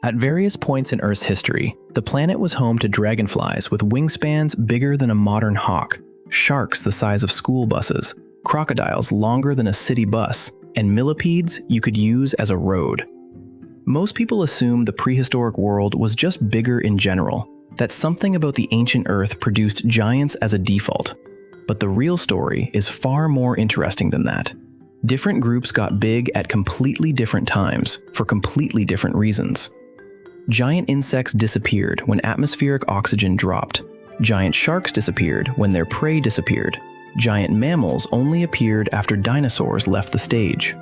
At various points in Earth's history, the planet was home to dragonflies with wingspans bigger than a modern hawk, sharks the size of school buses, crocodiles longer than a city bus, and millipedes you could use as a road. Most people assume the prehistoric world was just bigger in general, that something about the ancient Earth produced giants as a default. But the real story is far more interesting than that. Different groups got big at completely different times, for completely different reasons. Giant insects disappeared when atmospheric oxygen dropped. Giant sharks disappeared when their prey disappeared. Giant mammals only appeared after dinosaurs left the stage.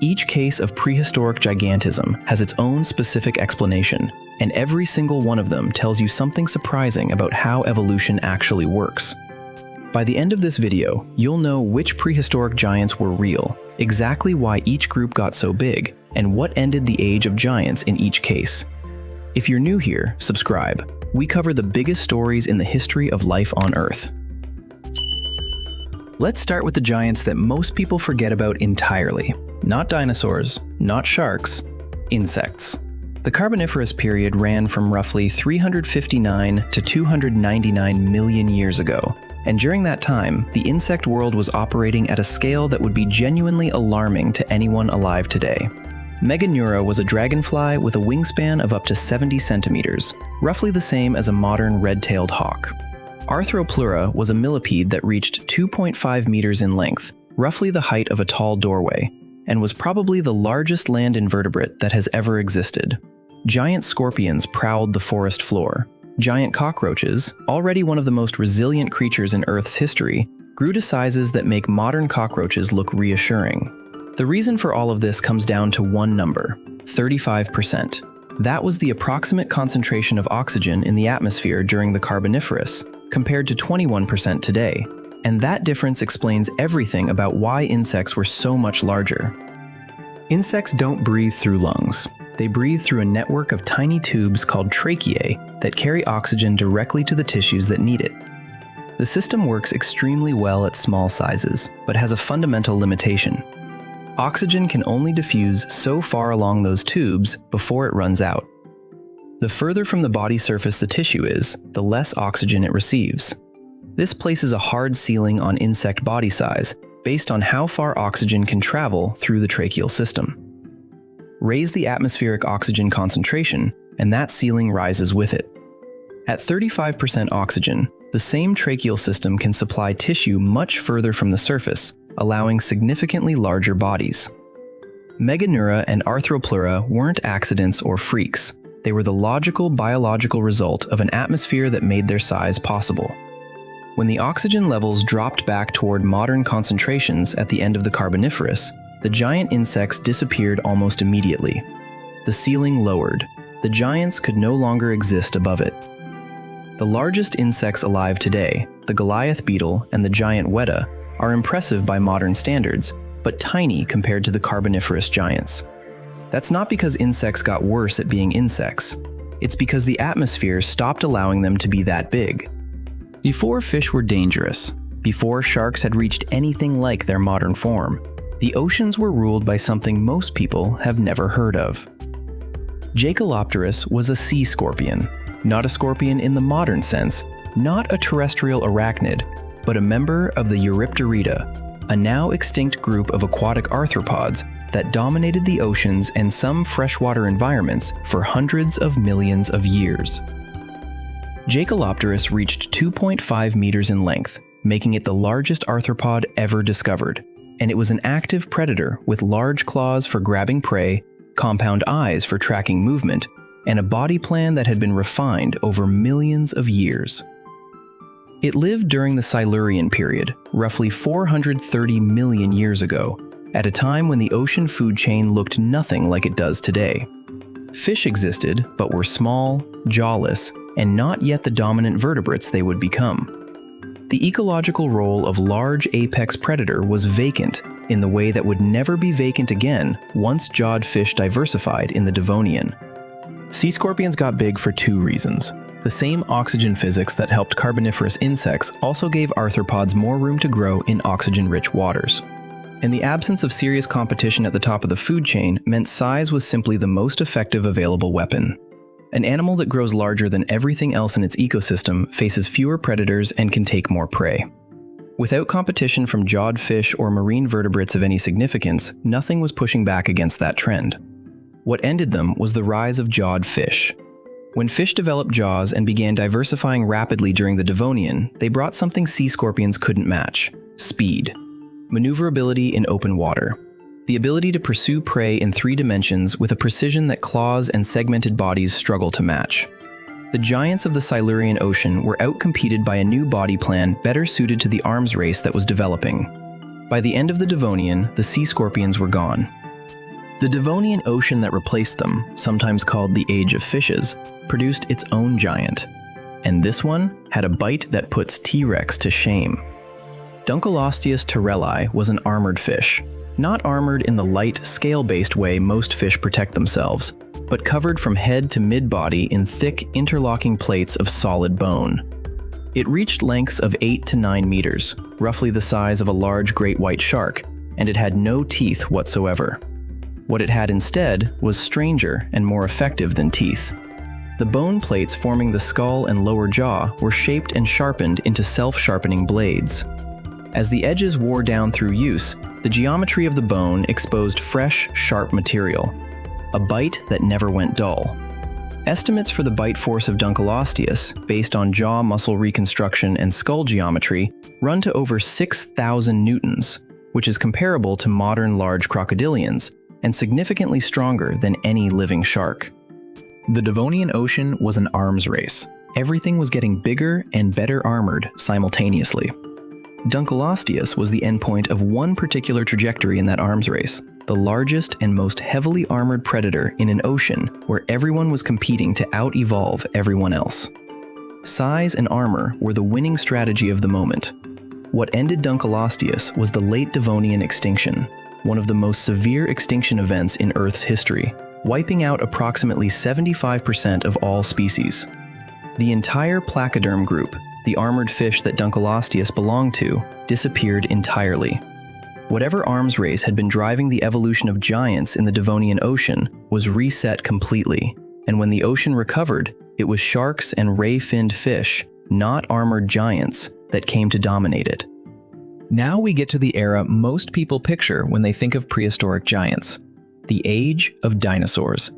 Each case of prehistoric gigantism has its own specific explanation, and every single one of them tells you something surprising about how evolution actually works. By the end of this video, you'll know which prehistoric giants were real, exactly why each group got so big, and what ended the age of giants in each case. If you're new here, subscribe. We cover the biggest stories in the history of life on Earth. Let's start with the giants that most people forget about entirely. Not dinosaurs, not sharks, insects. The Carboniferous period ran from roughly 359 to 299 million years ago, and during that time, the insect world was operating at a scale that would be genuinely alarming to anyone alive today. Meganeura was a dragonfly with a wingspan of up to 70 centimeters, roughly the same as a modern red-tailed hawk. Arthropleura was a millipede that reached 2.5 meters in length, roughly the height of a tall doorway, and was probably the largest land invertebrate that has ever existed. Giant scorpions prowled the forest floor. Giant cockroaches, already one of the most resilient creatures in Earth's history, grew to sizes that make modern cockroaches look reassuring. The reason for all of this comes down to one number: 35%. That was the approximate concentration of oxygen in the atmosphere during the Carboniferous, compared to 21% today. And that difference explains everything about why insects were so much larger. Insects don't breathe through lungs. They breathe through a network of tiny tubes called tracheae that carry oxygen directly to the tissues that need it. The system works extremely well at small sizes, but has a fundamental limitation. Oxygen can only diffuse so far along those tubes before it runs out. The further from the body surface the tissue is, the less oxygen it receives. This places a hard ceiling on insect body size based on how far oxygen can travel through the tracheal system. Raise the atmospheric oxygen concentration, and that ceiling rises with it. At 35% oxygen, the same tracheal system can supply tissue much further from the surface, allowing significantly larger bodies. Meganeura and Arthropleura weren't accidents or freaks. They were the logical biological result of an atmosphere that made their size possible. When the oxygen levels dropped back toward modern concentrations at the end of the Carboniferous, the giant insects disappeared almost immediately. The ceiling lowered. The giants could no longer exist above it. The largest insects alive today, the Goliath beetle and the giant weta, are impressive by modern standards, but tiny compared to the Carboniferous giants. That's not because insects got worse at being insects. It's because the atmosphere stopped allowing them to be that big. Before fish were dangerous, before sharks had reached anything like their modern form, the oceans were ruled by something most people have never heard of. Jaekelopterus was a sea scorpion, not a scorpion in the modern sense, not a terrestrial arachnid, but a member of the Eurypterida, a now extinct group of aquatic arthropods that dominated the oceans and some freshwater environments for hundreds of millions of years. Jaekelopterus reached 2.5 meters in length, making it the largest arthropod ever discovered, and it was an active predator with large claws for grabbing prey, compound eyes for tracking movement, and a body plan that had been refined over millions of years. It lived during the Silurian period, roughly 430 million years ago, at a time when the ocean food chain looked nothing like it does today. Fish existed, but were small, jawless, and not yet the dominant vertebrates they would become. The ecological role of large apex predator was vacant in the way that would never be vacant again once jawed fish diversified in the Devonian. Sea scorpions got big for two reasons. The same oxygen physics that helped Carboniferous insects also gave arthropods more room to grow in oxygen-rich waters. And the absence of serious competition at the top of the food chain meant size was simply the most effective available weapon. An animal that grows larger than everything else in its ecosystem faces fewer predators and can take more prey. Without competition from jawed fish or marine vertebrates of any significance, nothing was pushing back against that trend. What ended them was the rise of jawed fish. When fish developed jaws and began diversifying rapidly during the Devonian, they brought something sea scorpions couldn't match: speed. Maneuverability in open water. The ability to pursue prey in 3 dimensions with a precision that claws and segmented bodies struggle to match. The giants of the Silurian Ocean were outcompeted by a new body plan better suited to the arms race that was developing. By the end of the Devonian, the sea scorpions were gone. The Devonian Ocean that replaced them, sometimes called the Age of Fishes, produced its own giant. And this one had a bite that puts T-Rex to shame. Dunkleosteus terrelli was an armored fish, not armored in the light, scale-based way most fish protect themselves, but covered from head to mid-body in thick, interlocking plates of solid bone. It reached lengths of 8 to 9 meters, roughly the size of a large great white shark, and it had no teeth whatsoever. What it had instead was stranger and more effective than teeth. The bone plates forming the skull and lower jaw were shaped and sharpened into self-sharpening blades. As the edges wore down through use, the geometry of the bone exposed fresh, sharp material, a bite that never went dull. Estimates for the bite force of Dunkleosteus, based on jaw muscle reconstruction and skull geometry, run to over 6,000 newtons, which is comparable to modern large crocodilians, and significantly stronger than any living shark. The Devonian Ocean was an arms race. Everything was getting bigger and better armored simultaneously. Dunkleosteus was the endpoint of one particular trajectory in that arms race, the largest and most heavily armored predator in an ocean where everyone was competing to out-evolve everyone else. Size and armor were the winning strategy of the moment. What ended Dunkleosteus was the late Devonian extinction, one of the most severe extinction events in Earth's history, wiping out approximately 75% of all species. The entire placoderm group, the armored fish that Dunkleosteus belonged to, disappeared entirely. Whatever arms race had been driving the evolution of giants in the Devonian Ocean was reset completely, and when the ocean recovered, it was sharks and ray-finned fish, not armored giants, that came to dominate it. Now we get to the era most people picture when they think of prehistoric giants, the age of dinosaurs.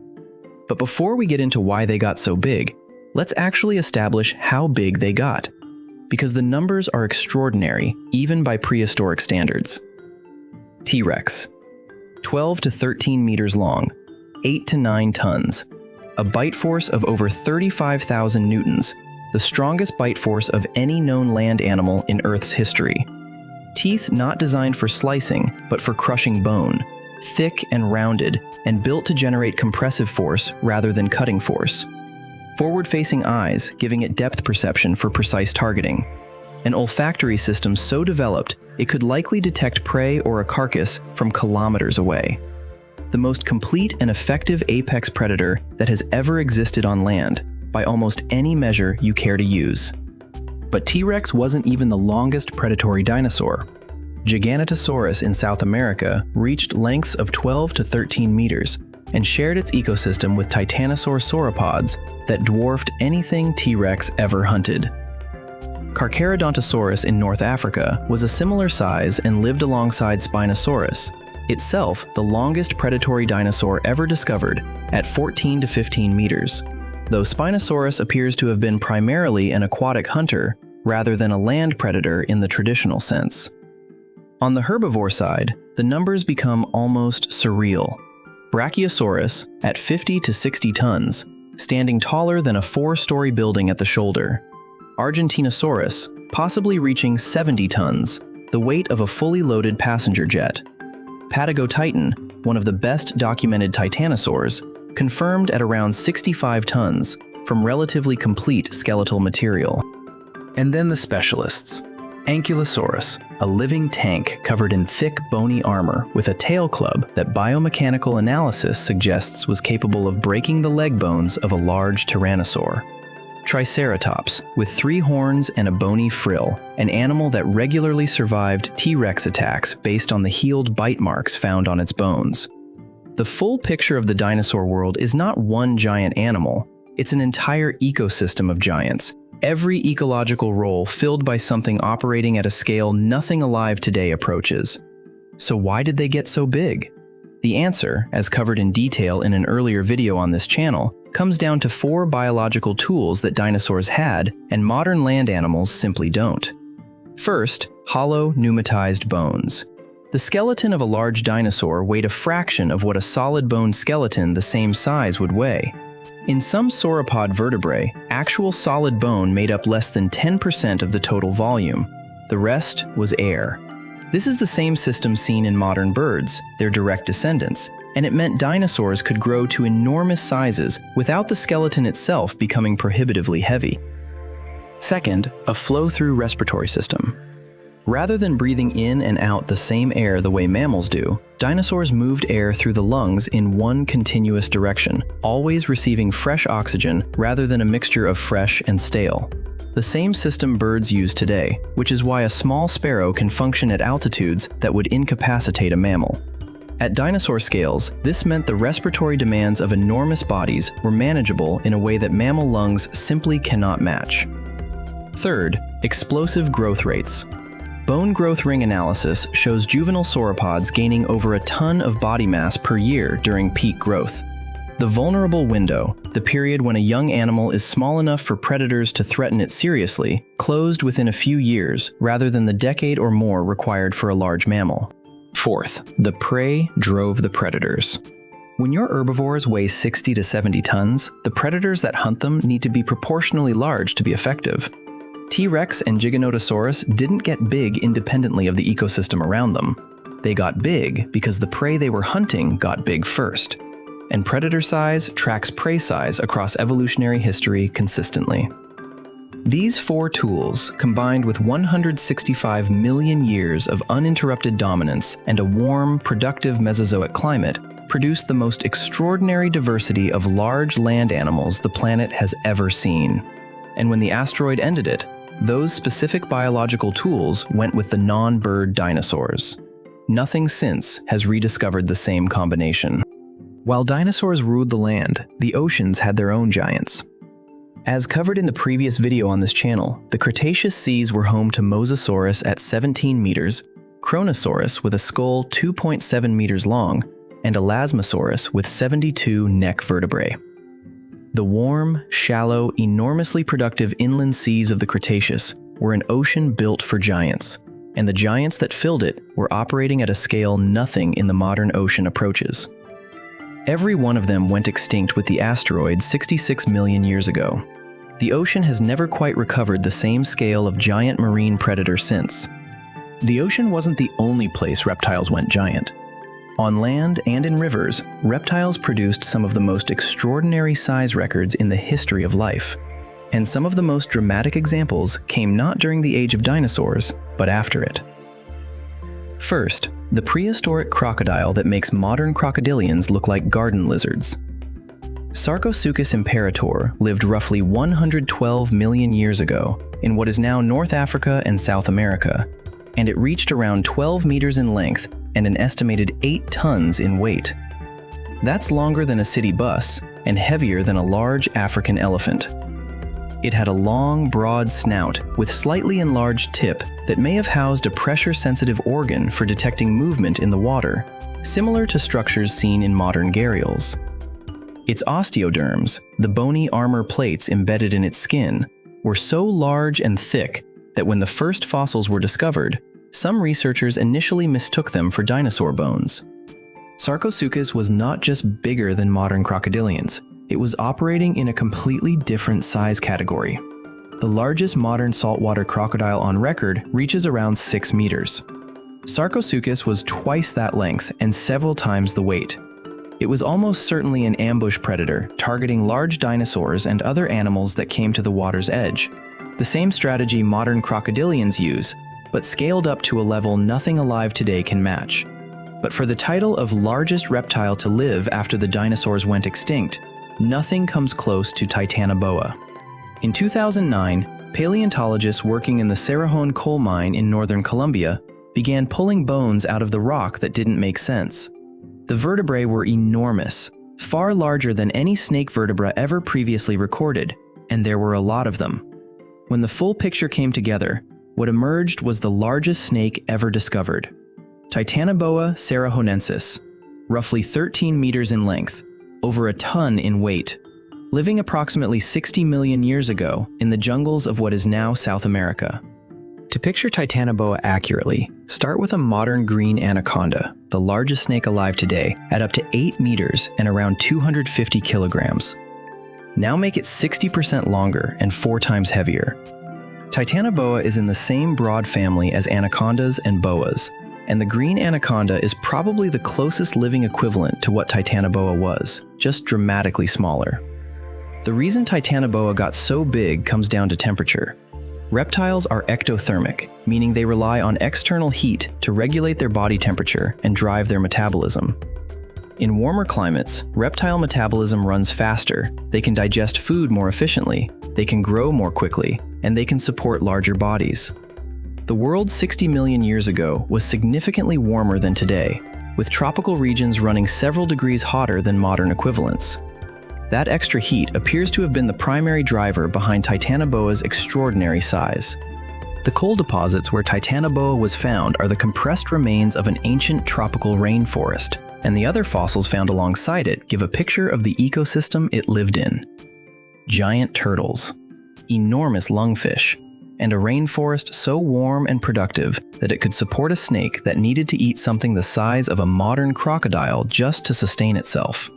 But before we get into why they got so big, let's actually establish how big they got, because the numbers are extraordinary, even by prehistoric standards. T-Rex, 12 to 13 meters long, 8 to 9 tons, a bite force of over 35,000 newtons, the strongest bite force of any known land animal in Earth's history. Teeth not designed for slicing, but for crushing bone, thick and rounded, and built to generate compressive force rather than cutting force. Forward-facing eyes, giving it depth perception for precise targeting. An olfactory system so developed, it could likely detect prey or a carcass from kilometers away. The most complete and effective apex predator that has ever existed on land, by almost any measure you care to use. But T-Rex wasn't even the longest predatory dinosaur. Gigantosaurus in South America reached lengths of 12 to 13 meters, and shared its ecosystem with titanosaur sauropods that dwarfed anything T-Rex ever hunted. Carcharodontosaurus in North Africa was a similar size and lived alongside Spinosaurus, itself the longest predatory dinosaur ever discovered at 14 to 15 meters, though Spinosaurus appears to have been primarily an aquatic hunter rather than a land predator in the traditional sense. On the herbivore side, the numbers become almost surreal. Brachiosaurus, at 50 to 60 tons, standing taller than a 4-story building at the shoulder. Argentinosaurus, possibly reaching 70 tons, the weight of a fully loaded passenger jet. Patagotitan, one of the best documented titanosaurs, confirmed at around 65 tons from relatively complete skeletal material. And then the specialists. Ankylosaurus, a living tank covered in thick bony armor with a tail club that biomechanical analysis suggests was capable of breaking the leg bones of a large tyrannosaur. Triceratops, with 3 horns and a bony frill, an animal that regularly survived T-Rex attacks based on the healed bite marks found on its bones. The full picture of the dinosaur world is not one giant animal, it's an entire ecosystem of giants, every ecological role filled by something operating at a scale nothing alive today approaches. So why did they get so big? The answer, as covered in detail in an earlier video on this channel, comes down to 4 biological tools that dinosaurs had and modern land animals simply don't. First, hollow, pneumatized bones. The skeleton of a large dinosaur weighed a fraction of what a solid-boned skeleton the same size would weigh. In some sauropod vertebrae, actual solid bone made up less than 10% of the total volume. The rest was air. This is the same system seen in modern birds, their direct descendants, and it meant dinosaurs could grow to enormous sizes without the skeleton itself becoming prohibitively heavy. Second, a flow-through respiratory system. Rather than breathing in and out the same air the way mammals do, dinosaurs moved air through the lungs in one continuous direction, always receiving fresh oxygen rather than a mixture of fresh and stale. The same system birds use today, which is why a small sparrow can function at altitudes that would incapacitate a mammal. At dinosaur scales, this meant the respiratory demands of enormous bodies were manageable in a way that mammal lungs simply cannot match. Third, explosive growth rates. Bone growth ring analysis shows juvenile sauropods gaining over a ton of body mass per year during peak growth. The vulnerable window, the period when a young animal is small enough for predators to threaten it seriously, closed within a few years rather than the decade or more required for a large mammal. Fourth, the prey drove the predators. When your herbivores weigh 60 to 70 tons, the predators that hunt them need to be proportionally large to be effective. T-Rex and Giganotosaurus didn't get big independently of the ecosystem around them. They got big because the prey they were hunting got big first. And predator size tracks prey size across evolutionary history consistently. These 4 tools, combined with 165 million years of uninterrupted dominance and a warm, productive Mesozoic climate, produced the most extraordinary diversity of large land animals the planet has ever seen. And when the asteroid ended it, those specific biological tools went with the non-bird dinosaurs. Nothing since has rediscovered the same combination. While dinosaurs ruled the land, the oceans had their own giants. As covered in the previous video on this channel, the Cretaceous seas were home to Mosasaurus at 17 meters, Kronosaurus with a skull 2.7 meters long, and Elasmosaurus with 72 neck vertebrae. The warm, shallow, enormously productive inland seas of the Cretaceous were an ocean built for giants, and the giants that filled it were operating at a scale nothing in the modern ocean approaches. Every one of them went extinct with the asteroid 66 million years ago. The ocean has never quite recovered the same scale of giant marine predator since. The ocean wasn't the only place reptiles went giant. On land and in rivers, reptiles produced some of the most extraordinary size records in the history of life. And some of the most dramatic examples came not during the age of dinosaurs, but after it. First, the prehistoric crocodile that makes modern crocodilians look like garden lizards. Sarcosuchus imperator lived roughly 112 million years ago in what is now North Africa and South America, and it reached around 12 meters in length and an estimated 8 tons in weight. That's longer than a city bus and heavier than a large African elephant. It had a long, broad snout with slightly enlarged tip that may have housed a pressure-sensitive organ for detecting movement in the water, similar to structures seen in modern gharials. Its osteoderms, the bony armor plates embedded in its skin, were so large and thick that when the first fossils were discovered, some researchers initially mistook them for dinosaur bones. Sarcosuchus was not just bigger than modern crocodilians, it was operating in a completely different size category. The largest modern saltwater crocodile on record reaches around 6 meters. Sarcosuchus was twice that length and several times the weight. It was almost certainly an ambush predator, targeting large dinosaurs and other animals that came to the water's edge. The same strategy modern crocodilians use, but scaled up to a level nothing alive today can match. But for the title of largest reptile to live after the dinosaurs went extinct, nothing comes close to Titanoboa. In 2009, paleontologists working in the Cerrejón coal mine in northern Colombia began pulling bones out of the rock that didn't make sense. The vertebrae were enormous, far larger than any snake vertebra ever previously recorded, and there were a lot of them. When the full picture came together, what emerged was the largest snake ever discovered, Titanoboa cerrejonensis, roughly 13 meters in length, over a ton in weight, living approximately 60 million years ago in the jungles of what is now South America. To picture Titanoboa accurately, start with a modern green anaconda, the largest snake alive today, at up to 8 meters and around 250 kilograms. Now make it 60% longer and 4 times heavier. Titanoboa is in the same broad family as anacondas and boas, and the green anaconda is probably the closest living equivalent to what Titanoboa was, just dramatically smaller. The reason Titanoboa got so big comes down to temperature. Reptiles are ectothermic, meaning they rely on external heat to regulate their body temperature and drive their metabolism. In warmer climates, reptile metabolism runs faster, they can digest food more efficiently, they can grow more quickly, and they can support larger bodies. The world 60 million years ago was significantly warmer than today, with tropical regions running several degrees hotter than modern equivalents. That extra heat appears to have been the primary driver behind Titanoboa's extraordinary size. The coal deposits where Titanoboa was found are the compressed remains of an ancient tropical rainforest, and the other fossils found alongside it give a picture of the ecosystem it lived in. Giant turtles, enormous lungfish, and a rainforest so warm and productive that it could support a snake that needed to eat something the size of a modern crocodile just to sustain itself.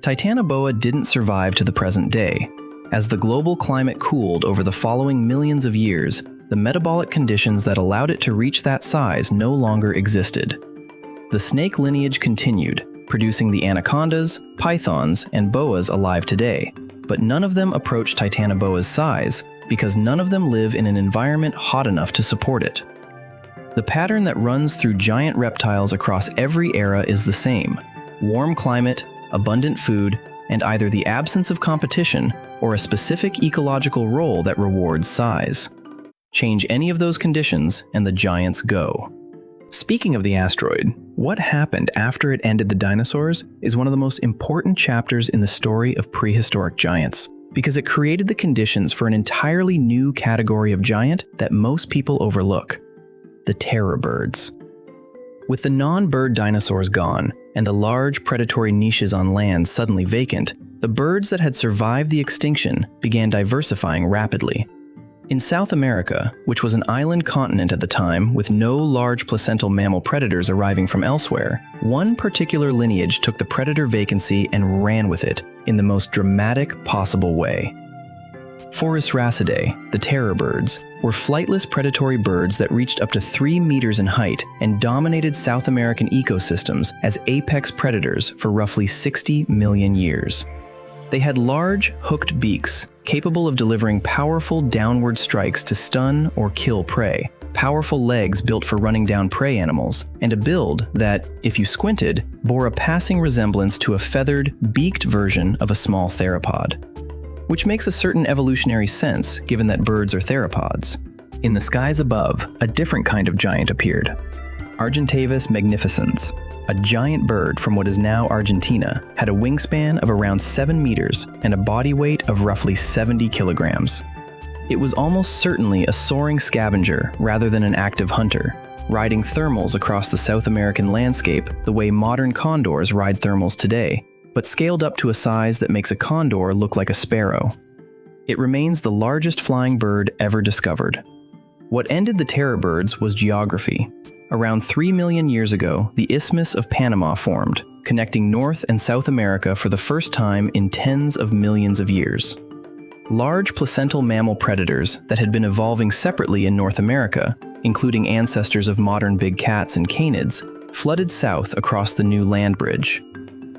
Titanoboa didn't survive to the present day. As the global climate cooled over the following millions of years, the metabolic conditions that allowed it to reach that size no longer existed. The snake lineage continued, producing the anacondas, pythons, and boas alive today, but none of them approach Titanoboa's size because none of them live in an environment hot enough to support it. The pattern that runs through giant reptiles across every era is the same: warm climate, abundant food, and either the absence of competition or a specific ecological role that rewards size. Change any of those conditions and the giants go. Speaking of the asteroid, what happened after it ended the dinosaurs is one of the most important chapters in the story of prehistoric giants, because it created the conditions for an entirely new category of giant that most people overlook: the terror birds. With the non-bird dinosaurs gone, and the large predatory niches on land suddenly vacant, the birds that had survived the extinction began diversifying rapidly. In South America, which was an island continent at the time with no large placental mammal predators arriving from elsewhere, one particular lineage took the predator vacancy and ran with it in the most dramatic possible way. Phorusrhacidae, the terror birds, were flightless predatory birds that reached up to 3 meters in height and dominated South American ecosystems as apex predators for roughly 60 million years. They had large, hooked beaks, capable of delivering powerful downward strikes to stun or kill prey, powerful legs built for running down prey animals, and a build that, if you squinted, bore a passing resemblance to a feathered, beaked version of a small theropod. Which makes a certain evolutionary sense given that birds are theropods. In the skies above, a different kind of giant appeared. Argentavis magnificens, a giant bird from what is now Argentina, had a wingspan of around 7 meters and a body weight of roughly 70 kilograms. It was almost certainly a soaring scavenger rather than an active hunter, riding thermals across the South American landscape the way modern condors ride thermals today, but scaled up to a size that makes a condor look like a sparrow. It remains the largest flying bird ever discovered. What ended the terror birds was geography. Around 3 million years ago, the Isthmus of Panama formed, connecting North and South America for the first time in tens of millions of years. Large placental mammal predators that had been evolving separately in North America, including ancestors of modern big cats and canids, flooded south across the new land bridge.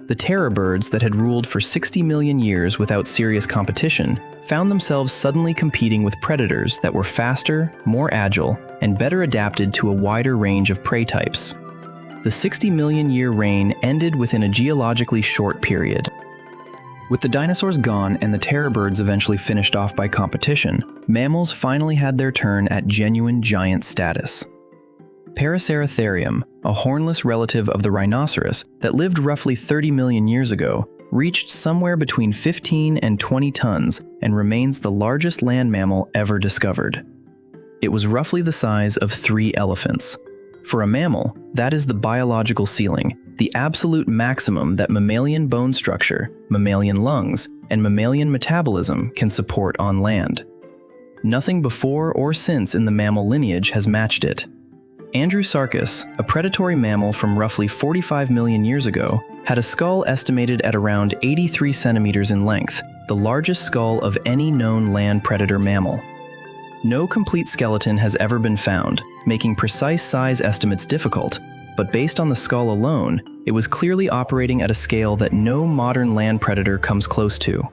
The terror birds that had ruled for 60 million years without serious competition found themselves suddenly competing with predators that were faster, more agile, and better adapted to a wider range of prey types. The 60 million year reign ended within a geologically short period. With the dinosaurs gone and the terror birds eventually finished off by competition, mammals finally had their turn at genuine giant status. Paraceratherium, a hornless relative of the rhinoceros that lived roughly 30 million years ago, reached somewhere between 15 and 20 tons and remains the largest land mammal ever discovered. It was roughly the size of 3 elephants. For a mammal, that is the biological ceiling, the absolute maximum that mammalian bone structure, mammalian lungs, and mammalian metabolism can support on land. Nothing before or since in the mammal lineage has matched it. Andrewsarchus, a predatory mammal from roughly 45 million years ago, had a skull estimated at around 83 centimeters in length, the largest skull of any known land predator mammal. No complete skeleton has ever been found, making precise size estimates difficult, but based on the skull alone, it was clearly operating at a scale that no modern land predator comes close to.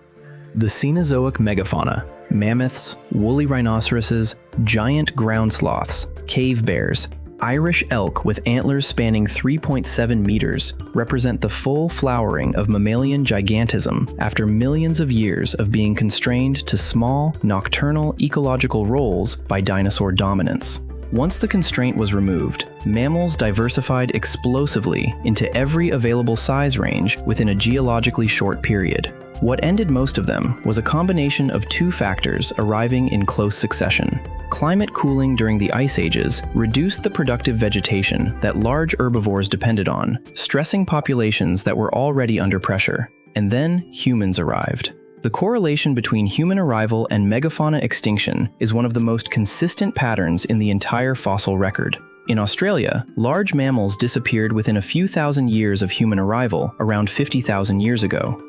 The Cenozoic megafauna, mammoths, woolly rhinoceroses, giant ground sloths, cave bears, Irish elk with antlers spanning 3.7 meters represent the full flowering of mammalian gigantism after millions of years of being constrained to small, nocturnal ecological roles by dinosaur dominance. Once the constraint was removed, mammals diversified explosively into every available size range within a geologically short period. What ended most of them was a combination of 2 factors arriving in close succession. Climate cooling during the ice ages reduced the productive vegetation that large herbivores depended on, stressing populations that were already under pressure. And then humans arrived. The correlation between human arrival and megafauna extinction is one of the most consistent patterns in the entire fossil record. In Australia, large mammals disappeared within a few thousand years of human arrival, around 50,000 years ago.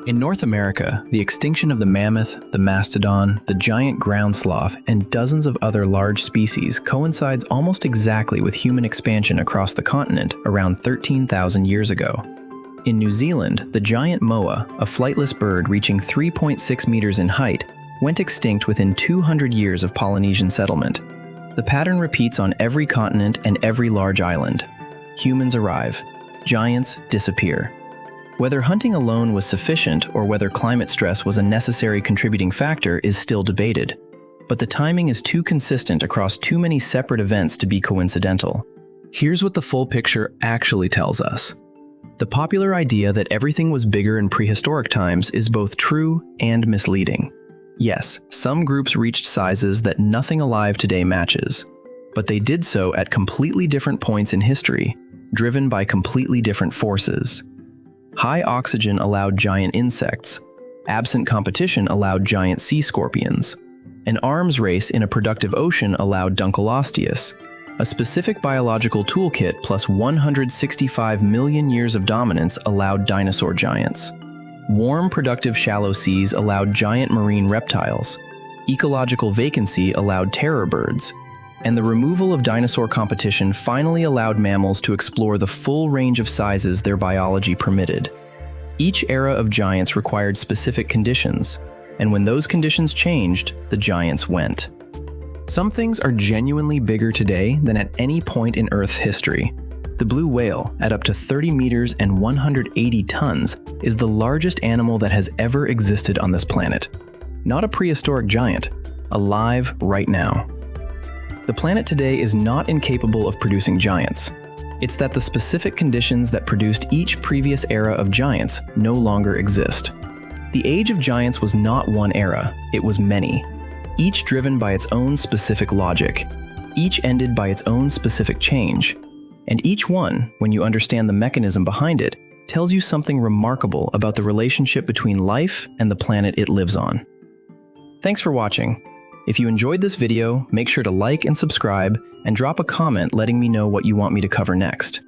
In North America, the extinction of the mammoth, the mastodon, the giant ground sloth, and dozens of other large species coincides almost exactly with human expansion across the continent around 13,000 years ago. In New Zealand, the giant moa, a flightless bird reaching 3.6 meters in height, went extinct within 200 years of Polynesian settlement. The pattern repeats on every continent and every large island. Humans arrive. Giants disappear. Whether hunting alone was sufficient or whether climate stress was a necessary contributing factor is still debated. But the timing is too consistent across too many separate events to be coincidental. Here's what the full picture actually tells us. The popular idea that everything was bigger in prehistoric times is both true and misleading. Yes, some groups reached sizes that nothing alive today matches, but they did so at completely different points in history, driven by completely different forces. High oxygen allowed giant insects. Absent competition allowed giant sea scorpions. An arms race in a productive ocean allowed Dunkleosteus. A specific biological toolkit plus 165 million years of dominance allowed dinosaur giants. Warm, productive shallow seas allowed giant marine reptiles. Ecological vacancy allowed terror birds. And the removal of dinosaur competition finally allowed mammals to explore the full range of sizes their biology permitted. Each era of giants required specific conditions, and when those conditions changed, the giants went. Some things are genuinely bigger today than at any point in Earth's history. The blue whale, at up to 30 meters and 180 tons, is the largest animal that has ever existed on this planet. Not a prehistoric giant, alive right now. The planet today is not incapable of producing giants. It's that the specific conditions that produced each previous era of giants no longer exist. The age of giants was not one era, it was many, each driven by its own specific logic, each ended by its own specific change, and each one, when you understand the mechanism behind it, tells you something remarkable about the relationship between life and the planet it lives on. Thanks for watching. If you enjoyed this video, make sure to like and subscribe, and drop a comment letting me know what you want me to cover next.